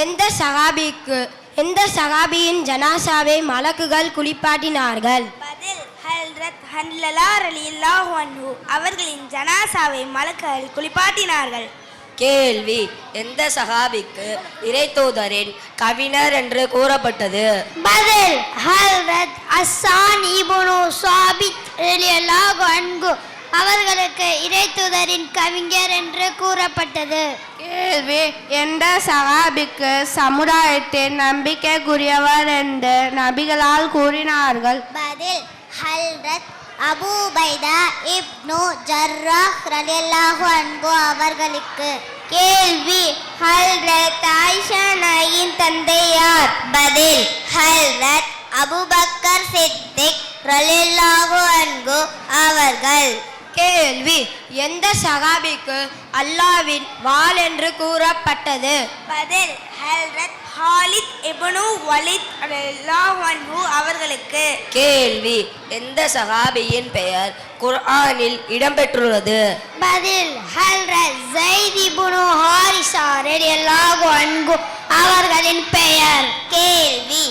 எந்த சஹாபியின் ஜனாசாவை மலக்குகள் குளிப்பாட்டினார்கள்? பதில் ஹல்ரத் ஹன்லலா ரலியல்லாஹு அன்ஹு அவர்களின் ஜனாசாவை மலக்குகள் குளிப்பாட்டினார்கள். கேள்வி: எந்த சஹாபிக்கு இறைத்தூதரின் கவிஞர் என்று கூறப்பட்டது? பதில் ஹல்ரத் ஹஸ்ஸான் இப்னு சாபித் ரலியல்லாஹு அன்ஹு அவர்களுக்கு இறைத்தூதரின் கவிஞர் என்று கூறப்பட்டது. கேள்வி: எந்த சஹாபிக்கு சமுதாயத்தின் நம்பிக்கைக்குரியவர் என்று நபிகளால் கூறினார்கள்? பதில் ஹல்ரத் அபூ உபைதா இப்னு ஜர்ராஹ் ரலியல்லாஹு அன்ஹு அவர்களுக்கு. கேள்வி: ஹல்ரத் ஆயிஷா நாயின் தந்தை யார்? பதில் ஹல்ரத் அபூபக்கர் சித்திக் ரலியல்லாஹு அன்ஹு அவர்கள். கேள்வி: எந்த சஹாபிக்கு அல்லாஹ்வின் வாள் என்று கூறப்பட்டது? பதில் ஹல்ரத் ஹாலித் இப்னு வலித் ரலியல்லாஹு அன்ஹு அவர்களுக்கு. கேள்வி: எந்த சஹாபியின் பெயர் குர்ஆனில் இடம்பெற்றுள்ளது? பதில் ஹல்ரத் ஸைத் இப்னு ஹாரிஸா ரலியல்லாஹு அன்ஹு அவர்களின் பெயர். கேள்வி: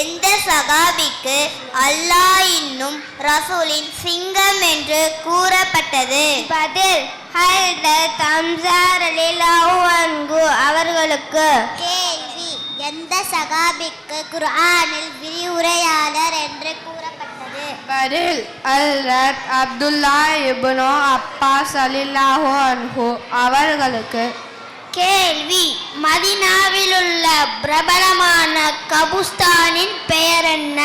எந்த சஹாபிக்கு அல்லாஹ் இன்னும் ரசூலின் சிங்கம் என்று கூறப்பட்டது? பதில் ஹல்ரத் ஹம்ஸா ரலியல்லாஹு அன்ஹு அவர்களுக்கு. கேள்வி: எந்த சஹாபிக்கு குர்ஆனில் விரிவுரையாளர் என்று கூறப்பட்டது? பதில் ஹல்ரத் அப்துல்லா இப்னு அப்பாஸ் ரலியல்லாஹு அன்ஹு அவர்களுக்கு. கேள்வி: மதீனாவில் உள்ள பிரபலமான கபுஸ்தானின் பெயர் என்ன?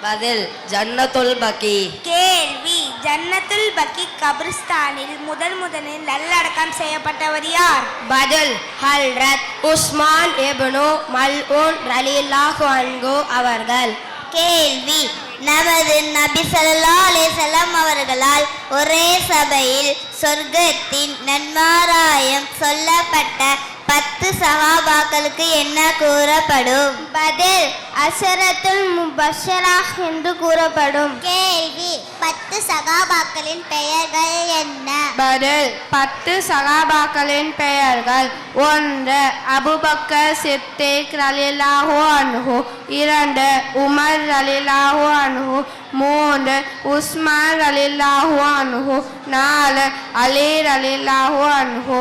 பதில் ஜன்னத்துல் பக்கி. கேள்வி: ஜன்னத்துல் பக்கி கபிரிஸ்தானில் முதலில் நல்லடக்கம் செய்யப்பட்டவர் யார்? பதில் ஹல்ரத் உஸ்மான் இப்னு மல்ஊன் ரலியல்லாஹு அன்ஹு அவர்கள். கேள்வி: நமது நபி ஸல்லல்லாஹு அலைஹி வஸல்லம் அவர்களால் ஒரே சபையில் சொர்க்கத்தின் நன்மாராயம் சொல்லப்பட்ட 10 சஹாபாக்களுக்கு என்ன கூறப்படும்? பதில் அஷரத்துல் முபஷ்ஷராஹ் என்று கூறப்படும். கேள்வி: 10 சஹாபாக்களின் பெயர்கள் என்ன? பதில் 10 சஹாபாக்களின் பெயர்கள்: 1 அபூபக்கர் சித்திக் ரலியல்லாஹு அன்ஹு, 2 உமர் ரலியல்லாஹு அன்ஹு, 3 உஸ்மான் ரலியல்லாஹு அன்ஹு, 4 அலி ரலியல்லாஹு அன்ஹு,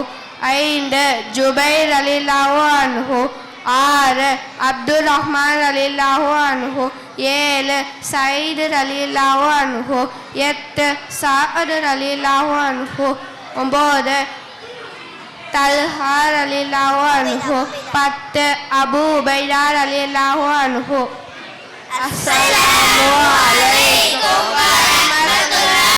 5 ஜுபைர் ரலியல்லாஹு அன்ஹு, 6 அப்துர் ரஹ்மான் ரலியல்லாஹு அன்ஹு, 7 சயீத் ரலியல்லாஹு அன்ஹு, 8 சஅத் ரலியல்லாஹு அன்ஹு, 9 தல்ஹா ரலியல்லாஹு அன்ஹு, 10 அபூ உபைதா ரலியல்லாஹு அன்ஹு. அஸ்ஸலாமு